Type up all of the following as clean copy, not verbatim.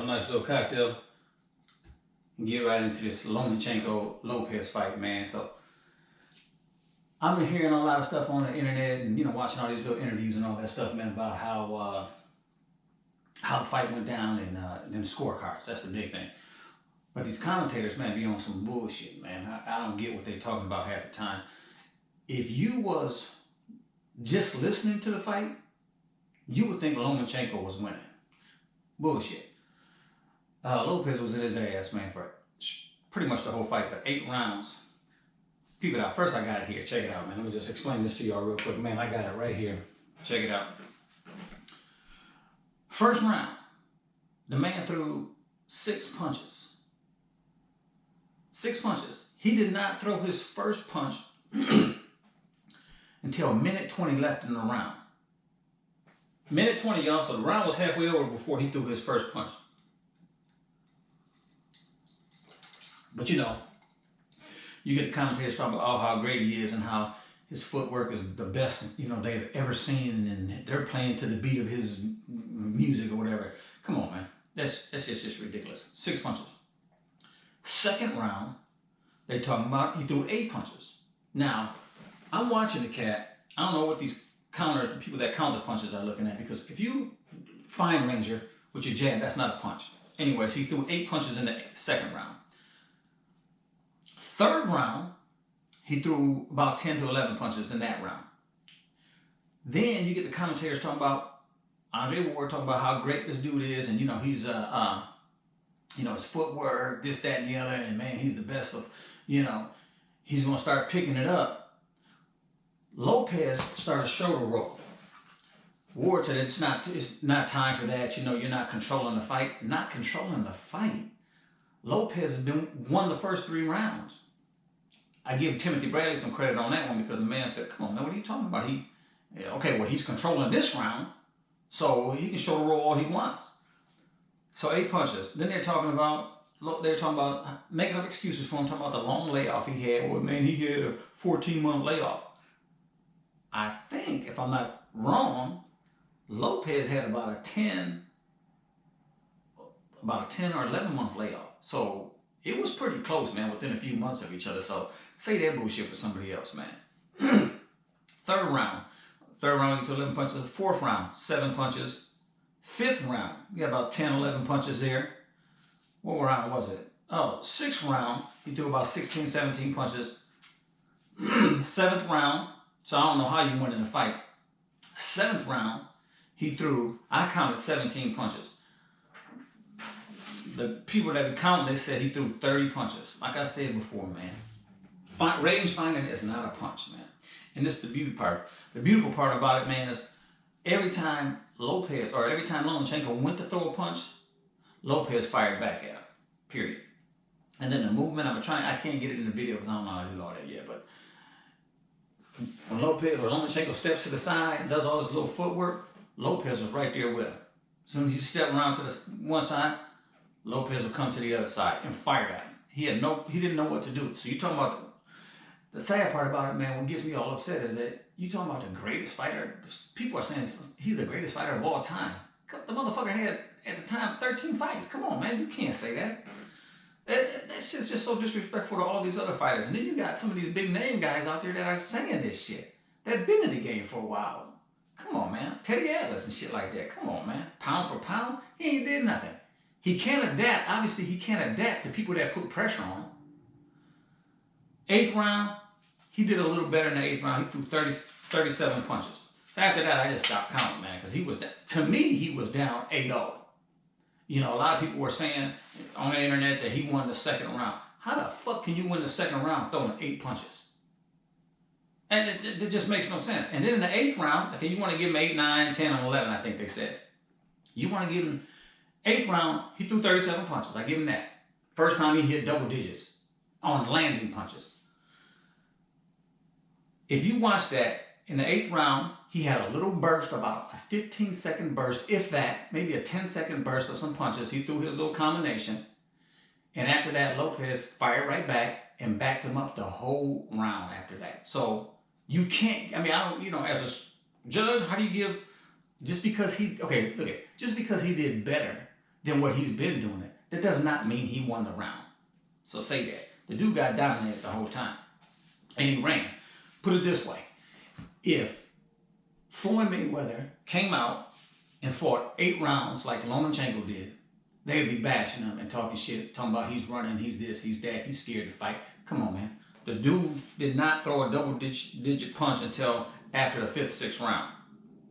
a nice little cocktail and get right into this Lomachenko Lopez fight, man. So I've been hearing a lot of stuff on the internet and, watching all these little interviews and all that stuff, man, about how the fight went down and then the scorecards. That's the big thing. But these commentators, man, be on some bullshit, man. I don't get what they're talking about half the time. If you was just listening to the fight, you would think Lomachenko was winning. Bullshit. Lopez was in his ass, man, for pretty much the whole fight, but 8 rounds. Peep it out. First, I got it here. Check it out, man. Let me just explain this to y'all real quick. Man, I got it right here. Check it out. First round, the man threw 6 punches. 6 punches. He did not throw his first punch until minute 20 left in the round. Minute 20, y'all, so the round was halfway over before he threw his first punch. But you get the commentators talking about how great he is and how his footwork is the best, they've ever seen, and they're playing to the beat of his music or whatever. Come on, man. That's just ridiculous. 6 punches. Second round, they talking about he threw 8 punches. Now, I'm watching the cat. I don't know what these counters, the people that count the punches are looking at, because if you fine ranger with your jab, that's not a punch. Anyways, he threw 8 punches in the second round. Third round, he threw about 10 to 11 punches in that round. Then you get the commentators talking about Andre Ward, talking about how great this dude is, and he's his footwork, this, that, and the other, and man, he's the best of, he's gonna start picking it up. Lopez started shoulder roll. Ward said it's not time for that. You're not controlling the fight. Not controlling the fight. Lopez has won the first 3 rounds. I give Timothy Bradley some credit on that one, because the man said, "Come on, man, what are you talking about? He's controlling this round, so he can shoulder roll all he wants." So 8 punches. Then they're talking about making up excuses for him, talking about the long layoff he had. Well, man, he had a 14-month layoff. I think, if I'm not wrong, Lopez had about a 10 or 11-month layoff. So it was pretty close, man, within a few months of each other. So say that bullshit for somebody else, man. Third round, he threw 11 punches. Fourth round, 7 punches. Fifth round, we got about 10, 11 punches there. What round was it? Oh, 6th round, he threw about 16, 17 punches. 7th round, so I don't know how you win in the fight. 7th round, I counted 17 punches. The people that we counted, they said he threw 30 punches. Like I said before, man, range finding is not a punch, man. And this is the beauty part. The beautiful part about it, man, is every time Lomachenko went to throw a punch, Lopez fired back at him, period. And then the movement, I can't get it in the video because I don't know how to do all that yet, but when Lomachenko steps to the side and does all this little footwork, Lopez was right there with him. As soon as he stepped around to the one side, Lopez would come to the other side and fire at him. He didn't know what to do. So you talking about the sad part about it, man, what gets me all upset is that you talking about the greatest fighter. People are saying he's the greatest fighter of all time. The motherfucker had, at the time, 13 fights. Come on, man, you can't say that. That's just so disrespectful to all these other fighters. And then you got some of these big name guys out there that are saying this shit, that been in the game for a while. Come on, man. Teddy Atlas and shit like that. Come on, man. Pound for pound, he ain't did nothing. He can't adapt. Obviously, he can't adapt to people that put pressure on him. 8th round, he did a little better in the 8th round. He threw 37 punches. So after that, I just stopped counting, man, because he was down 8-0. A lot of people were saying on the internet that he won the 2nd round. How the fuck can you win the 2nd round throwing 8 punches? And it just makes no sense. And then in the 8th round, okay, you want to give him 8, 9, 10, and 11, I think they said. You want to give him 8th round, he threw 37 punches. I give him that. First time he hit double digits on landing punches. If you watch that, in the 8th round, he had a little burst, about a 15-second burst, if that, maybe a 10-second burst of some punches. He threw his little combination. And after that, Lopez fired right back and backed him up the whole round after that. So you can't, I don't, as a judge, how do you give, just because he did better than what he's been doing it, that does not mean he won the round. So say that. The dude got dominated the whole time. And he ran. Put it this way. If Floyd Mayweather came out and fought 8 rounds like Lomachenko did, they'd be bashing him and talking shit, talking about he's running, he's this, he's that, he's scared to fight. Come on, man. The dude did not throw a double-digit punch until after the 5th, 6th round.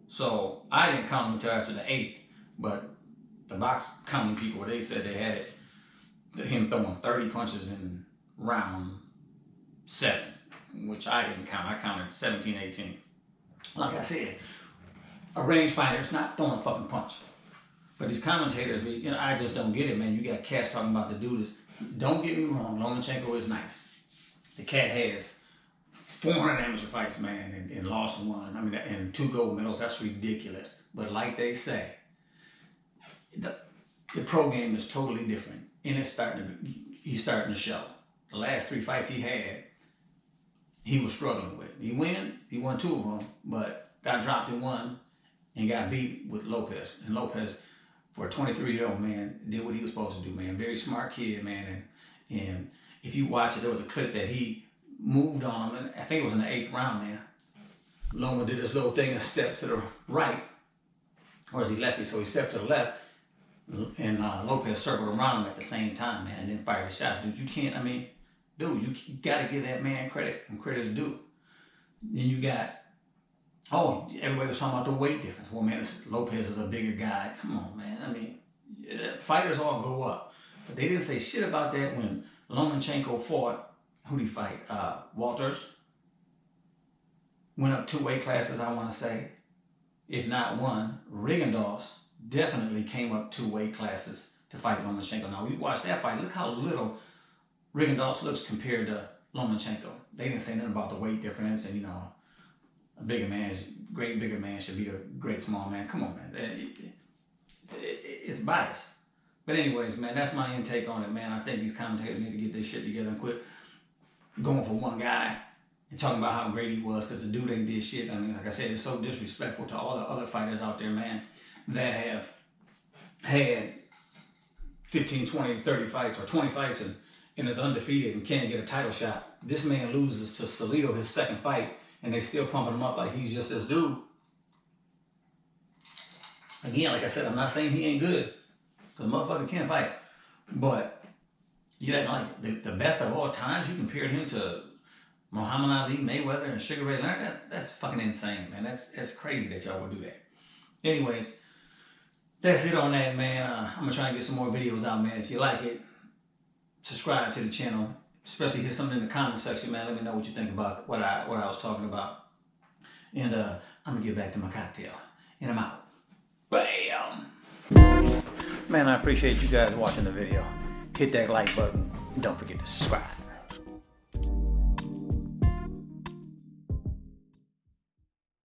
So I didn't count him until after the 8th, but the box counting people, they said they had it, him throwing 30 punches in round 7, which I didn't count. I counted 17, 18. Like I said, a range fighter's not throwing a fucking punch. But these commentators, you know, I just don't get it, man. You got cats talking about the dude is, don't get me wrong, Lomachenko is nice. The cat has 400 amateur fights, man, and lost 1. I mean, and 2 gold medals. That's ridiculous. But like they say, the pro game is totally different. And he's starting to show. The last 3 fights he had, he was struggling with. He won 2 of them, but got dropped in 1 and got beat with Lopez. And Lopez, for a 23-year-old man, did what he was supposed to do, man. Very smart kid, man. And if you watch it, there was a clip that he moved on him, and I think it was in the 8th round, man. Loma did this little thing and stepped to the right, or is he lefty? So he stepped to the left, and Lopez circled around him at the same time, man, and then fired the shots. Dude, you can't, I mean, dude, you got to give that man credit, and credit's due. Then you got, oh, everybody was talking about the weight difference. Well, man, Lopez is a bigger guy. Come on, man. I mean, fighters all go up. But they didn't say shit about that when Lomachenko fought, who'd he fight? Walters. Went up 2 weight classes, I want to say. If not 1. Rigondeaux definitely came up 2 weight classes to fight Lomachenko. Now, you watch that fight, look how little Rigondeaux looks compared to Lomachenko. They didn't say nothing about the weight difference and, you know, a bigger man should be a great small man. Come on, man. It's biased. But anyways, man, that's my intake on it, man. I think these commentators need to get their shit together and quit going for one guy and talking about how great he was, because the dude ain't did shit. I mean, like I said, it's so disrespectful to all the other fighters out there, man, that have had 15, 20, 30 fights or 20 fights and is undefeated and can't get a title shot. This man loses to Salido his 2nd fight, and they still pumping him up like he's just this dude. Again, like I said, I'm not saying he ain't good, because motherfucker can't fight. But you act like the best of all times, you compared him to Muhammad Ali, Mayweather, and Sugar Ray Leonard. That's fucking insane, man. That's crazy that y'all would do that. Anyways, that's it on that, man. I'm going to try and get some more videos out, man. If you like it, subscribe to the channel. Especially hit something in the comment section, man. Let me know what you think about what I was talking about. And I'm going to get back to my cocktail. And I'm out. Bam! Man, I appreciate you guys watching the video. Hit that like button. And don't forget to subscribe.